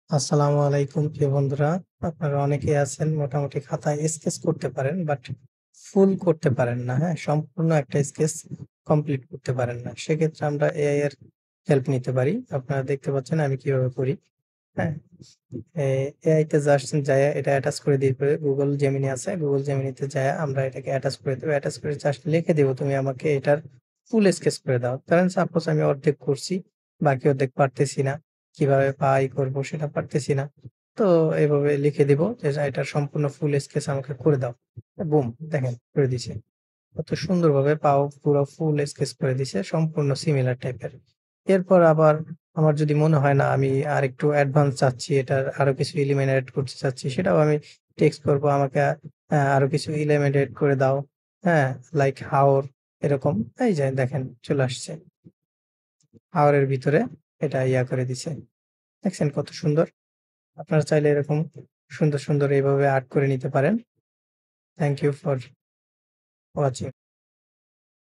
আসসালামু আলাইকুম প্রিয় বন্ধুরা। আপনারা অনেকেই আছেন মোটামুটি খাতায় স্কেচ করতে পারেন বাট ফুল করতে পারেন না, হ্যাঁ? সম্পূর্ণ একটা স্কেচ কমপ্লিট করতে পারেন না। সেক্ষেত্রে আমরা এআই এর হেল্প নিতে পারি। আপনারা দেখতে পাচ্ছেন আমি কিভাবে করি, হ্যাঁ? এআই তে জাস্ট যাইয়া এটা অ্যাটাচ করে দিবে। Google Gemini আছে, Google Gemini তে যাইয়া আমরা এটাকে অ্যাটাচ করে দেব। অ্যাটাচ করে জাস্ট লিখে দেব, "তুমি আমাকে এটার ফুল স্কেচ করে দাও।" ধরেন সাপোজ আমি অর্ধেক করছি, বাকি অর্ধেক পারতেছি না। কিভাবে করব সেটা পারতেছি না। তো এভাবে লিখে দিব যে, "এটার সম্পূর্ণ ফুল স্কেচ আমাকে করে দাও।" বুম! দেখেন করে দিছে। কত সুন্দরভাবে পুরো ফুল স্কেচ করে দিছে সম্পূর্ণ সিমিলার টাইপের। এরপর আবার আমার যদি মনে হয় না আমি আরেকটু অ্যাডভান্স চাচ্ছি, এটার আরো কিছু এলিমেন্ট এড করতে চাচ্ছি, সেটাও আমি টেক্সট করব আমাকে আরো কিছু এলিমেন্ট এড করে দাও। হ্যাঁ? লাইক হাওর এরকম। এই যে দেখেন চলে আসছে। হাওরের ভিতরে এটা করে দিছে। দেখছেন কত সুন্দর? আপনারা চাইলে এরকম সুন্দর, সুন্দর এইভাবে আর্ট করে নিতে পারেন। Thank you for watching.